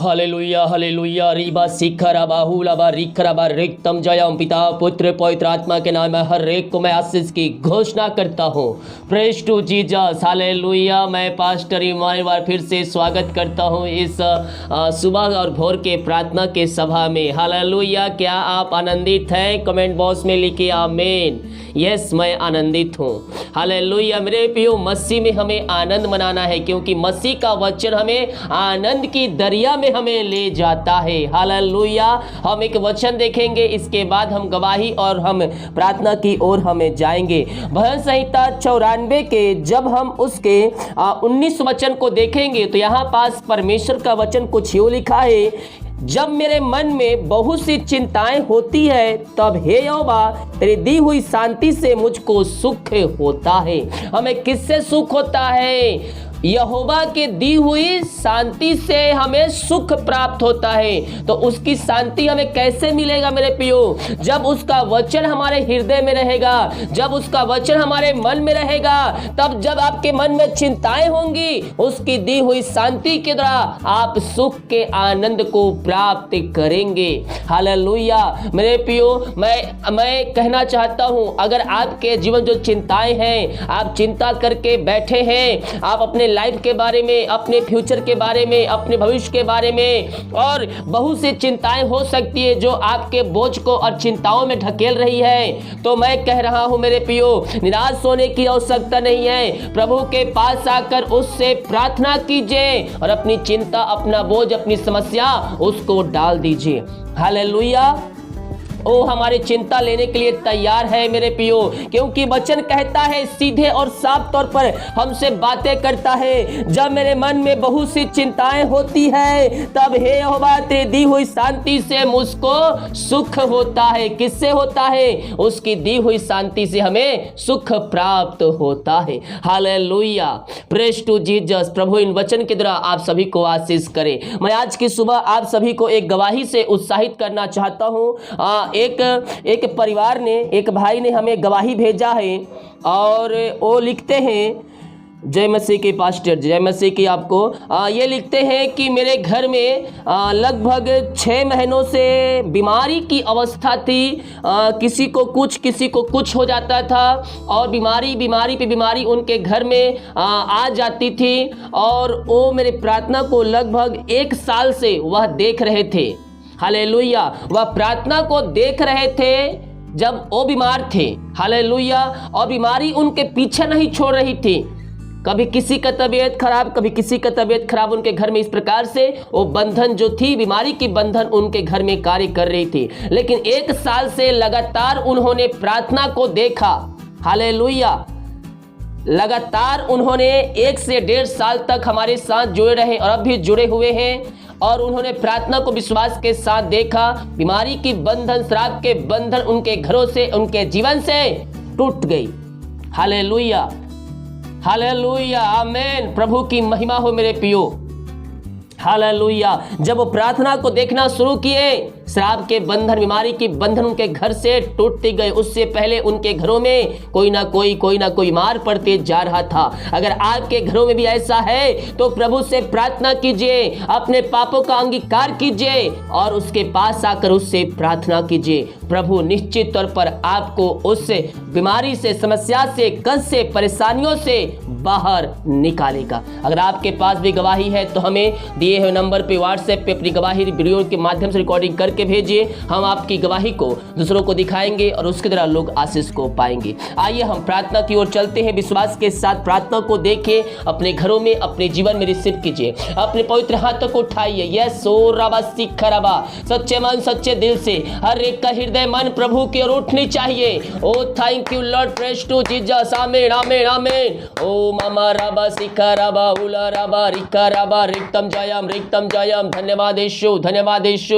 Hallelujah hallelujah Reeba shikhara बाहुलाबा रिखराबा रिक्तम जयम पिता पुत्र पवित्र आत्मा के नाम में हर एक को मैं आशीष की घोषणा करता हूँ। Praise to Jesus hallelujah. मैं पास्टर इमानुएल बार फिर से स्वागत करता हूँ इस सुबह और भोर के प्रार्थना के सभा में। हालेलुया। क्या आप आनंदित हैं? कमेंट बॉक्स में लिखिए आमीन। यस, मैं आनंदित हूँ। हालेलुया। मेरे प्रियो, मसीह में हमें आनंद मनाना है क्योंकि मसीह का वचन हमें आनंद की दरिया में हमें ले जाता है। हालेलुया। हम एक वचन देखेंगे, इसके बाद हम गवाही और हम प्रार्थना की ओर हमें जाएंगे। भजन संहिता 94 के जब हम उसके 19 वचन को देखेंगे तो यहाँ पास परमेश्वर का वचन कुछ यूँ लिखा है, जब मेरे मन में बहुत सी चिंताएं होती है तब हे यहोवा तेरी दी हुई शांति से मुझको सुख होता है। हमें किससे सुख होता है? यहोवा के दी हुई शांति से हमें सुख प्राप्त होता है। तो उसकी शांति हमें कैसे मिलेगा मेरे प्रियो? जब उसका वचन हमारे हृदय में रहेगा, जब उसका वचन हमारे मन में रहेगा, तब जब आपके मन में चिंताएं होंगी, उसकी दी हुई शांति के द्वारा आप सुख के आनंद को प्राप्त करेंगे। हालेलुया। मेरे प्रियो, मैं कहना चाहता हूं, अगर आपके जीवन जो चिंताएं हैं, आप चिंता करके बैठे हैं, आप अपने लाइफ के बारे में, अपने फ्यूचर के बारे में, अपने भविष्य के बारे में, और बहुत सी चिंताएं हो सकती है जो आपके बोझ को और चिंताओं में ढकेल रही है, तो मैं कह रहा हूं मेरे प्रियो, निराश होने की आवश्यकता नहीं है। प्रभु के पास आकर उससे प्रार्थना कीजिए और अपनी चिंता, अपना बोझ, अपनी समस्या उसको डाल दीजिए। हालेलुया। वो हमारी चिंता लेने के लिए तैयार है मेरे प्रियो, क्योंकि वचन कहता है, सीधे और साफ तौर पर हमसे बातें करता है। जब मेरे मन में बहुत सी चिंताएं होती है तब हे यहोवा तेरी दी हुई शांति से मुझको सुख होता है। किससे होता है? उसकी दी हुई शांति से हमें सुख प्राप्त होता है। हालेलुया। Praise to Jesus. प्रभु इन वचन के द्वारा आप सभी को आशीष करे। मैं आज की सुबह आप सभी को एक गवाही से उत्साहित करना चाहता हूँ। एक परिवार ने, एक भाई ने हमें गवाही भेजा है और वो लिखते हैं, जय मसीह के पास्टर, जय मसीह की आपको। ये लिखते हैं कि मेरे घर में लगभग 6 महीनों से बीमारी की अवस्था थी। किसी को कुछ हो जाता था और बीमारी पे बीमारी उनके घर में आ जाती थी, और वो मेरे प्रार्थना को लगभग 1 साल से वह देख रहे थे। हालेलुया। वह प्रार्थना को देख रहे थे जब वो बीमार थे। हालेलुया। और बीमारी उनके पीछे नहीं छोड़ रही थी। कभी किसी का तबीयत खराब, कभी किसी का तबीयत खराब। उनके घर में इस प्रकार से वो बंधन जो थी, बीमारी की बंधन उनके घर में कार्य कर रही थी। लेकिन 1 साल से लगातार उन्होंने प्रार्थना को देखा। हालेलुया। लगातार उन्होंने 1 से 1.5 साल तक हमारे साथ जुड़े रहे और अब भी जुड़े हुए हैं, और उन्होंने प्रार्थना को विश्वास के साथ देखा। बीमारी की बंधन, श्राप के बंधन उनके घरों से, उनके जीवन से टूट गई। हालेलुया हालेलुया आमीन। प्रभु की महिमा हो मेरे प्रियो। हालेलुया। जब वो प्रार्थना को देखना शुरू किए, श्राप के बंधन, बीमारी की बंधन उनके घर से टूटते गए। उससे पहले उनके घरों में कोई ना कोई मार पड़ते जा रहा था। अगर आपके घरों में भी ऐसा है तो प्रभु से प्रार्थना कीजिए, अपने पापों का अंगीकार कीजिए और उसके पास आकर उससे प्रार्थना कीजिए। प्रभु निश्चित तौर पर आपको उस बीमारी से, समस्या से, कष्ट से, परेशानियों से बाहर निकालेगा। अगर आपके पास भी गवाही है तो हमें दिए हुए नंबर पे व्हाट्सएप पे अपनी गवाही वीडियो के माध्यम से रिकॉर्डिंग करके भेजिए। हम आपकी गवाही को दूसरों को दिखाएंगे और उसके द्वारा लोग आशीष को पाएंगे। आइए हम प्रार्थना की ओर चलते हैं। विश्वास के साथ प्रार्थना को देखें, अपने घरों में, अपने जीवन में रिसीव कीजिए। अपने पवित्र हाथों को उठाइए। यस ओ रबा सिखरबा। सच्चे मन, सच्चे दिल से हर एक का हृदय, मन प्रभु की ओर उठनी चाहिए। Oh thank you Lord. Praise to Jesus. आमीन आमीन आमीन। ओ ममा रबा सिखरबा उला रबा रिखरबा रिक्तम जयम रिक्तम जयम। धन्यवाद यीशु, धन्यवाद यीशु।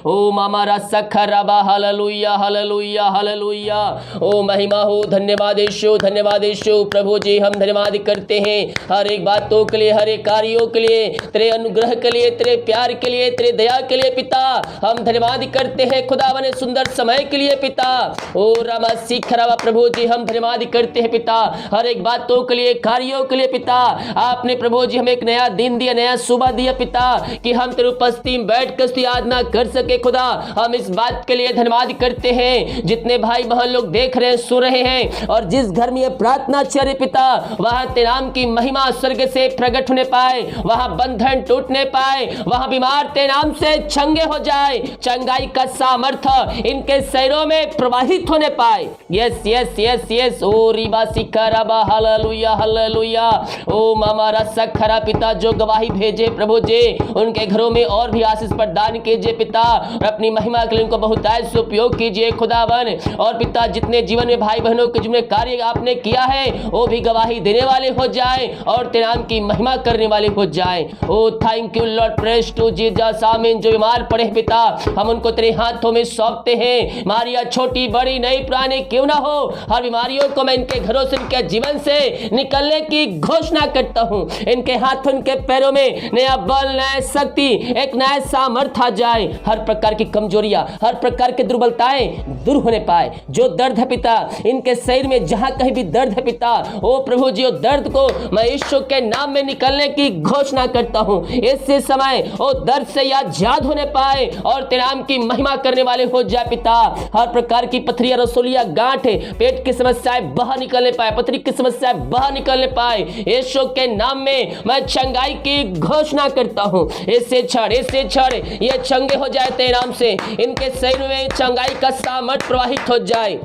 ओ ओ मामा रसखरबा हालेलुया हालेलुया हालेलुया। ओ महिमा हो, धन्यवाद यीशु, धन्यवाद यीशु। प्रभु जी हम धन्यवाद करते हैं हर एक बातों के लिए, हर एक कार्यों के लिए, तेरे अनुग्रह के लिए, तेरे प्यार के लिए, तेरे दया के लिए पिता हम धन्यवाद करते हैं। खुदावन सुंदर समय के लिए पिता, ओ रामा सीखरावा प्रभु जी हम धन्यवाद करते हैं पिता हर एक बातों के लिए, कार्यों के लिए पिता। आपने प्रभु जी हमें एक नया दिन दिया, नया सुबह दिया पिता कि हम तेरे उपस्थिति में बैठ कर उसकी आराधना कर सके। खुदा हम इस बात के लिए धन्यवाद करते हैं। जितने भाई बहन लोग देख रहे हैं, सुन रहे हैं, और जिस घर में ये प्रार्थना चल रही पिता, वहां तेरे नाम की महिमा स्वर्ग से प्रकट होने पाए, वहां बंधन टूटने पाए, वहां बीमार तेरे नाम से चंगे हो जाए, चंगाई का सामर्थ्य इनके शरीरों में प्रवाहित होने पाए। Yes yes yes yes. ओ रीबा सिखराबा हालेलुया हालेलुया। ओ मामा रसखरा पिता जो गवाही भेजे प्रभु जी, उनके घरों में और भी आशीष प्रदान कीजिए पिता, और अपनी महिमा के लिए उनको बहुतायत से उपयोग कीजिए खुदावन। और पिता जितने जीवन में भाई बहनों के जितने कार्य आपने किया है वो भी गवाही देने वाले हो जाए और तेरे नाम की महिमा करने वाले हो जाए। Oh thank you Lord, praise to Jesus. आमीन। जो बीमार पड़े पिता हम उनको तेरे हाथों में सौंपते हैं। बीमारियां छोटी बड़ी नई पुरानी क्यों ना हो, हर बीमारियों को मैं इनके घरों से, इनके जीवन से निकलने की घोषणा करता हूं। इनके हाथों, इनके पैरों में नया बल, नया शक्ति, एक नया सामर्थ्य आ जाए। हर प्रकार की कमजोरियां, हर प्रकार की दुर्बलताएं दूर होने पाए। जो दर्द है पिता इनके शरीर में, जहां कहीं भी दर्द है पिता, ओ प्रभु जी दर्द को मैं यीशु के नाम में निकलने की घोषणा करता हूं। इस समय ओ दर्द से आजाद होने पाए और तेरे नाम की महिमा करने वाले हो जाए पिता। हर प्रकार की पथरियां, रसोलियां, गांठ, पेट की समस्याएं बाहर निकलने पाए, पथरी की समस्याएं बाहर निकलने पाए। यीशु के नाम में मैं चंगाई की घोषणा करता हूं। इससे छड़ ये चंगे हो जाए तेरे नाम से, इनके शरीर में चंगाई का सामर्थ प्रवाहित हो जाए।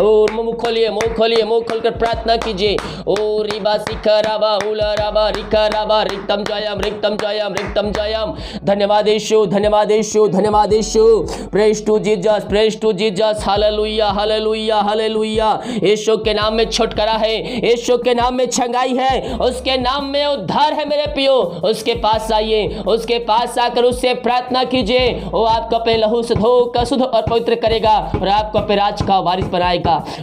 और मुंह खोलिए, मुंह खोलकर प्रार्थना कीजिए। ओ रिबा सिखराबा उलराबा रिखराबा रिक्तम जयम रिक्तम जयम रिक्तम जयम। धन्यवाद यीशु, धन्यवाद यीशु, धन्यवाद यीशु। Praise to Jesus, praise to Jesus. Hallelujah hallelujah hallelujah. यीशु के नाम में छुटकारा है, यीशु के नाम में छंगाई है, उसके नाम में उद्धार है मेरे पियो। उसके पास आइए, उसके पास आकर उससे प्रार्थना कीजिए। वो आपको अपने लहू से धोकर शुद्ध और पवित्र करेगा और आपको अपने राज का वारिस बनाएगा।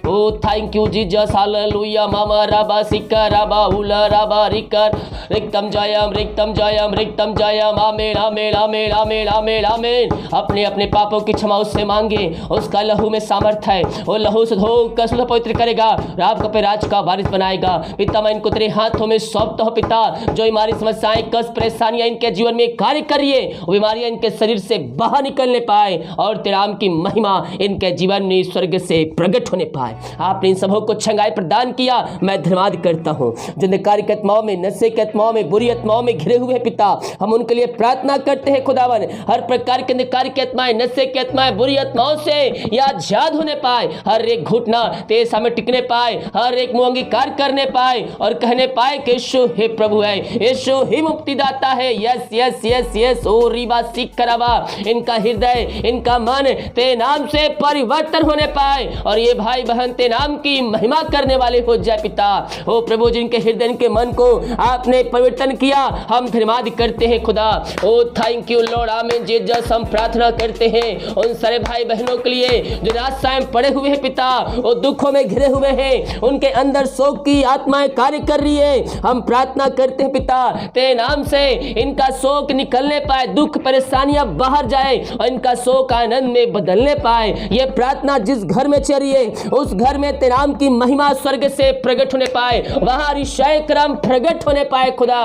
Oh thank you Jesus. Hallelujah. मामा राबा सिखराबा उलराबा रिकर रिक्तम जयम रिक्तम जयम रिक्तम जयम। आमीन आमीन आमीन आमीन आमीन आमीन। अपने अपने पापों की क्षमा उससे मांगे, उसका लहू में सामर्थ्य है, वो लहू से धोकर शुद्ध पवित्र करेगा और आपको अपने राज का वारिस बनाएगा। पिता मैं इनको तेरे हाथों में सौंपता हूं पिता। जो हमारी समस्याएं, कष्ट, परेशानियां इनके जीवन में कार्य कर रही है, वो बीमारियां इनके शरीर से बाहर निकलने पाए और तेरे नाम की महिमा इनके जीवन में स्वर्ग से प्रकट होने पाए। आपने इन सबों को छंगाई प्रदान किया, मैं धन्यवाद करता हूं। जिन कार्य के आत्माओं में, नशे के आत्माओं में, बुरी आत्माओं में घिरे हुए पिता, हम उनके लिए प्रार्थना करते हैं खुदावन। हर प्रकार के अंधकार की आत्माएं, नशे की आत्माएं, बुरी आत्माओं से या आजाद होने पाए। हर एक घुटना तेरे सामने टिकने पाए, हर एक मुंह अंगीकार करने पाए और कहने पाए कि यीशु ही प्रभु है, यीशु ही मुक्तिदाता है। Yes yes yes yes. ओ रीबा सिखराबा। इनका हृदय, इनका मन तेरे नाम से परिवर्तन होने पाए और ये भाई बहन तेरे नाम की महिमा करने वाले हो जाए पिता। ओ प्रभु जिनके हृदय, के मन को आपने परिवर्तन किया, हम धन्यवाद करते हैं खुदा। ओ थैंक यू लॉर्ड। आमीन जीसस। हम प्रार्थना करते हैं उन सारे भाई बहनों के लिए जो निराशाएं पड़े हुए हैं पिता, वो दुखों में घिरे हुए हैं, उनके अंदर शोक की आत्माएं कार्य कर रही है। हम प्रार्थना करते हैं पिता तेरे नाम से इनका शोक निकलने पाए, दुख परेशानियां बाहर जाए और इनका शोक आनंद में बदलने पाए। ये प्रार्थना जिस घर में चल रही है उस घर में तेरे नाम की महिमा स्वर्ग से प्रकट होने पाए, वहां ऋषय क्रम प्रकट होने पाए खुदा।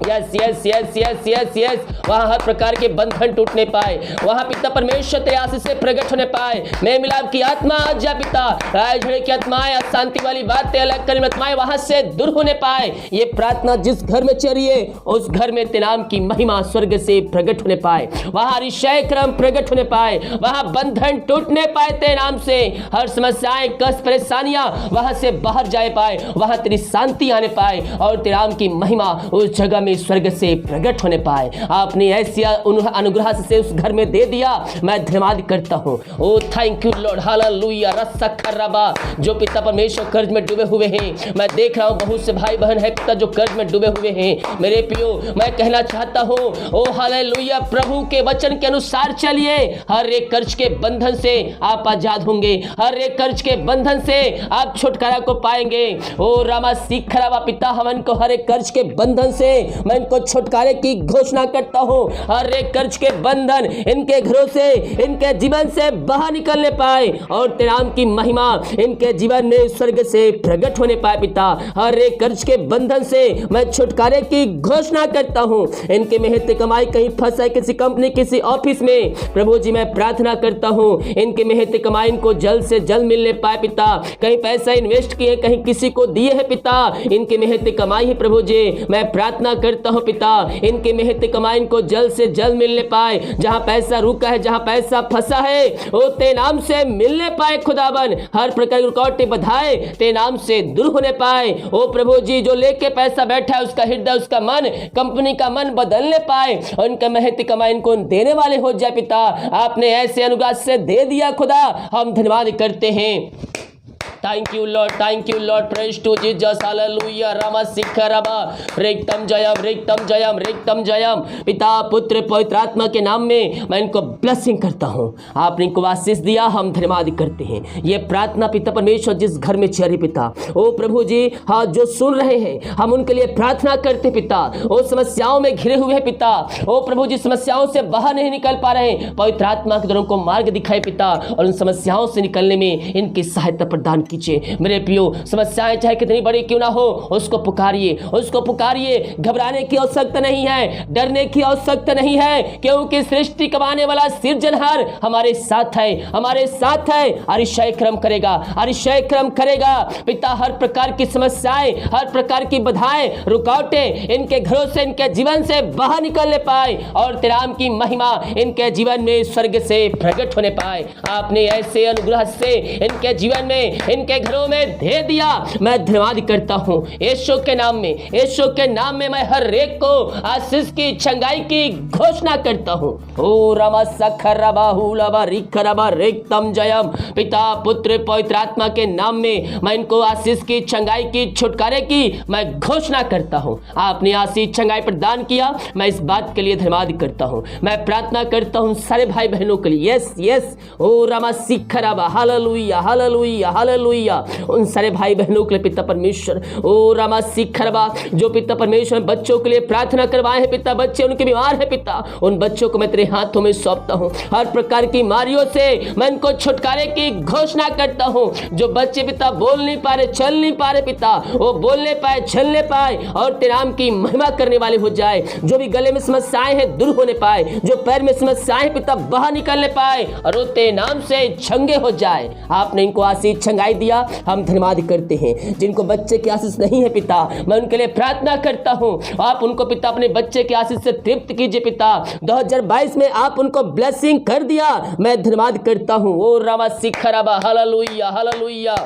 Yes yes yes yes yes yes. वहां हर प्रकार के बंधन टूटने पाए, वहां पिता परमेश्वर तेरे आशीष से प्रकट होने पाए। मैं मिलाप की आत्मा आज जा पिता, राय झड़े की आत्माएं, अशांति वाली बातें, अलग करने आत्माएं वहां से दूर होने पाए। ये प्रार्थना जिस घर में चल रही है उस घर में तेरे नाम की महिमा स्वर्ग से प्रकट होने पाए, वहां ऋषय क्रम प्रकट होने पाए, वहां बंधन टूटने पाए तेरे नाम से। हर समस्याएं, कष्ट, परेशानियां वहां से बाहर जाए पाए, वहां तेरी शांति आने पाए और तेरे नाम की महिमा उस जगह में स्वर्ग से प्रकट होने पाए। आपने ऐसी अनुग्रह से उस घर में दे दिया, मैं धन्यवाद करता हूँ। ओ थैंक यू लॉर्ड, हालेलुया। रस्सखरबा, जो पिता परमेश्वर कर्ज में डूबे हुए हैं, मैं देख रहा हूँ बहुत से भाई बहन है पिता जो कर्ज में डूबे हुए हैं। मेरे प्रियो, मैं कहना चाहता हूँ, ओ हालेलुया, प्रभु के वचन के अनुसार चलिए। हर एक कर्ज के बंधन से आप आजाद होंगे, हर एक कर्ज के बंधन से आप छुटकारा को पाएंगे। ओ रामा सीखरावा पिता, हम इनको हर एक कर्ज के बंधन से मैं इनको छुटकारे की घोषणा करता हूँ। हर एक कर्ज के बंधन इनके घरों से, इनके जीवन से बाहर निकलने पाए और तेरे नाम की महिमा इनके जीवन में स्वर्ग से प्रकट होने पाए। पिता, हर एक कर्ज के बंधन से मैं छुटकारे की घोषणा करता हूँ। इनके मेहनत कमाई कहीं फंसा है किसी कंपनी, किसी ऑफिस में, प्रभु जी मैं प्रार्थना करता हूँ इनके मेहनत कमाई इनको जल्द से जल्द मिलने पाए। पिता, कहीं पैसा इन्वेस्ट किए, कहीं किसी को दिए है पिता, इनके मेहनत कमाई है प्रभु जी, मैं प्रार्थना करता हूँ पिता, इनके मेहनत कमाई इनको जल्द से जल्द मिलने पाए। जहाँ पैसा रुका है, जहाँ पैसा फंसा है, वो ते नाम से मिलने पाए। खुदावन, हर प्रकार की रुकावटें बधाए ते नाम से दूर होने पाए। ओ प्रभु जी, जो लेके पैसा बैठा है उसका हृदय, उसका मन, कंपनी का मन बदलने पाए और इनका मेहनत कमाई इनको देने वाले हो जाए। पिता, आपने ऐसे अनुग्रह से दे दिया खुदा, हम धन्यवाद करते हैं। Thank you Lord, thank you Lord, praise to Jesus, hallelujah. रामा सिखरबा, रिक्तम जयम, रिक्तम जयम, रिक्तम जयम। पिता, पुत्र, पवित्र आत्मा के नाम में मैं इनको ब्लेसिंग करता हूँ। आपने इनको आशीष दिया, हम धन्यवाद करते हैं। ये प्रार्थना पिता परमेश्वर जिस घर में चली पिता, ओ प्रभु जी, हाँ जो सुन रहे हैं, हम उनके लिए प्रार्थना करते पिता। ओ समस्याओं में घिरे हुए हैं पिता, ओ प्रभु जी समस्याओं से बाहर नहीं निकल पा रहे हैं, पवित्र आत्मा के द्वारा उनको मार्ग दिखाए पिता, और उन समस्याओं से निकलने में इनकी सहायता प्रदान कीजिए। मेरे प्रियो, समस्याएं चाहे कितनी बड़ी क्यों ना हो, उसको पुकारिए, उसको पुकारिए। घबराने की आवश्यकता नहीं है, डरने की आवश्यकता नहीं है, क्योंकि सृष्टि कमाने वाला सिरजनहार हमारे साथ है, हमारे साथ है। अतिशय क्रम करेगा, अतिशय क्रम करेगा पिता। हर प्रकार की समस्याएं, हर प्रकार की बाधाएं, रुकावटें इनके घरों से, इनके जीवन से बाहर निकलने पाए और तेरे नाम की महिमा इनके जीवन में स्वर्ग से प्रकट होने पाए। आपने ऐसे अनुग्रह से इनके जीवन में, इनके घरों में दे दिया, मैं धन्यवाद करता हूँ। यीशु के नाम में, यीशु के नाम में मैं हर एक को आशीष की, चंगाई की घोषणा करता हूँ। ओ रामा सखरबा हुलबा रिखरबा रिक्तम जयम। पिता, पुत्र, पवित्र आत्मा के नाम में मैं इनको आशीष की, चंगाई की, छुटकारे की मैं घोषणा करता हूँ। आपने आशीष, चंगाई प्रदान किया, मैं इस बात के लिए धन्यवाद करता हूँ। मैं प्रार्थना करता हूँ सारे भाई बहनों के लिए। यस यस, ओ रामा सिखरबा, हालेलुया, हालेलुया, हालेलुया। उन सारे भाई बहनों के लिए पिता परमेश्वर, ओ रामा सिखरबा, जो पिता परमेश्वर बच्चों के लिए प्रार्थना करवाए हैं पिता, बच्चे उनके बीमार है पिता, उन बच्चों को मैं तेरे हाथों में सौंपता हूँ। हर प्रकार की बीमारियों से मैं इनको छुटकारे की घोषणा करता हूँ। जो बच्चे पिता बोल नहीं पा रहे, चल नहीं पा रहे पिता, वो बोलने पाए, चलने पाए और तेरे नाम की महिमा करने वाले हो जाए। जो भी गले में समस्याएं हैं दूर होने पाए, जो पैर में समस्याएं पिता बाहर निकलने पाए और वो तेरे नाम से चंगे हो जाए। आपने इनको आशीष, चंगाई दिया, हम धन्यवाद करते हैं। जिनको बच्चे की आशीष नहीं है पिता, मैं उनके लिए प्रार्थना करता हूँ। आप उनको पिता अपने बच्चे की आशीष से तृप्त कीजिए पिता। 2022 में आप उनको ब्लेसिंग कर दिया, मैं धन्यवाद करता हूँ। ओ रामा सिखरबा, hallelujah, hallelujah.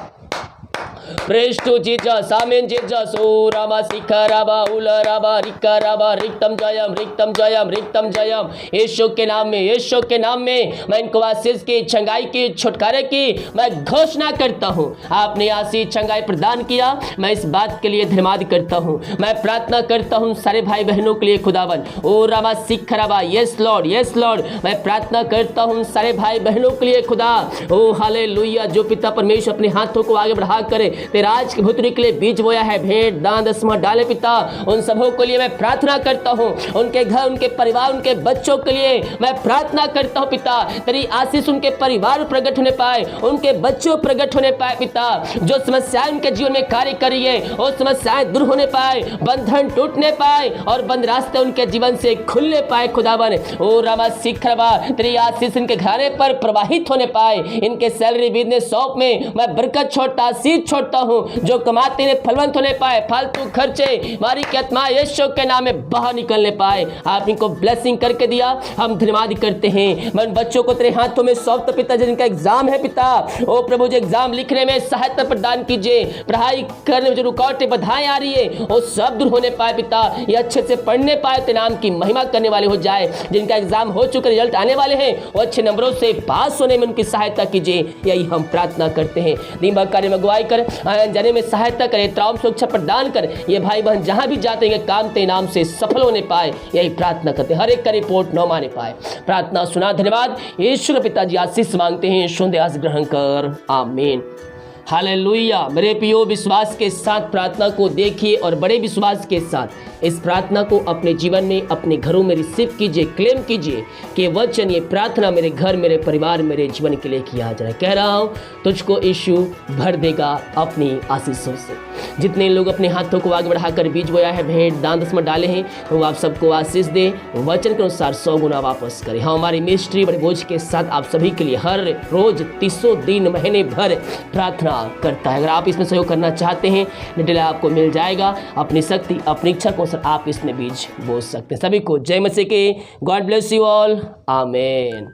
Praise to Jesus, Amen Jesus. O Rama Sikharaba, Ula Raba, Rikaraba, Riktam Jayam, Riktam Jayam, Riktam Jayam। यीशु के नाम में, यीशु के नाम में मैं इनको आशीष की, चंगाई की, छुटकारे की मैं घोषणा करता हूँ। आपने आशीष, चंगाई प्रदान किया, मैं इस बात के लिए धन्यवाद करता हूँ। मैं प्रार्थना करता हूँ सारे भाई बहनों के लिए खुदावन। ओ रामा सिखरबा, यस लॉर्ड, यस लॉर्ड। मैं प्रार्थना करता हूँ सारे भाई बहनों के लिए खुदा। ओ हालेलुया। जो पिता परमेश्वर अपने हाथों को आगे बढ़ा करे तेरा आज की भुतरी के लिए बीज बोया है, भेंट दान दसवां डाले पिता, उन सबों के लिए मैं प्रार्थना करता हूँ। उनके घर, उनके परिवार, उनके बच्चों के लिए मैं प्रार्थना करता हूँ पिता। तेरी आशीष उनके परिवार प्रकट होने पाए, उनके बच्चों प्रकट होने पाए पिता। जो समस्याएं उनके जीवन में कार्य करी है, वो समस्याएं दूर होने पाए, बंधन टूटने पाए और बंद रास्ते उनके जीवन से खुलने पाए खुदावन। ओ रामा सिखरबा, तेरी आशीष इनके घराने पर प्रवाहित होने पाए। इनके सैलरी, बिजनेस, शॉप में मैं बरकत छोड़ता, आशीष छोड़ता हूँ, जो कमाते हैं फलवंत होने पाए, फालतू खर्चे मारी की आत्मा यीशु के नाम में बाहर निकलने पाए। आप इनको ब्लेसिंग करके दिया, हम धन्यवाद करते हैं। मैं बच्चों को तेरे हाथों में सौंपता पिता, जिनका एग्जाम है पिता, ओ प्रभु, जो एग्जाम लिखने में सहायता प्रदान कीजिए, पढ़ाई करने में जो रुकावटें बाधाएं आ रही है वो सब दूर होने पाए पिता, ये अच्छे से पढ़ने पाए, तेरे नाम की महिमा करने वाले हो जाए। जिनका एग्जाम हो चुका, रिजल्ट आने वाले हैं, वो अच्छे नंबरों से पास होने में उनकी सहायता कीजिए, यही हम प्रार्थना करते हैं। दिन भर कार्य में अगुवाई कर, आने जाने में सहायता करे, त्राम सुरक्षा प्रदान कर, ये भाई बहन जहां भी जाते हैं काम तेरे नाम से सफल होने पाए, यही प्रार्थना करते हैं। हर एक का रिपोर्ट न माने पाए, प्रार्थना सुना, धन्यवाद। ईश्वर पिताजी आशीष मांगते हैं, सुंदर ग्रहण कर, आमीन। हालेलुया। मेरे प्रियो, विश्वास के साथ प्रार्थना को देखिए और बड़े विश्वास के साथ इस प्रार्थना को अपने जीवन में, अपने घरों में रिसीव कीजिए, क्लेम कीजिए कि वचन, ये प्रार्थना मेरे घर, मेरे परिवार, मेरे जीवन के लिए किया जाए। कह रहा हूँ, तुझको यीशु भर देगा अपनी आशीषों से। जितने लोग अपने हाथों को आगे बढ़ाकर बीज बोया है, भेंट दान दसमत डाले हैं, वो आप सबको आशीष दे, वचन के अनुसार 100 गुना वापस करे। हाँ, हमारी मिनिस्ट्री बड़े बोझ के साथ आप सभी के लिए हर रोज 300 दिन, महीने भर प्रार्थना करता है। अगर आप इसमें सहयोग करना चाहते हैं, डिटेल आपको मिल जाएगा। अपनी शक्ति, अपनी इच्छा को आप इसमें बीज बो सकते हैं। सभी को जय मसीह के। गॉड ब्लेस यू ऑल, आमीन।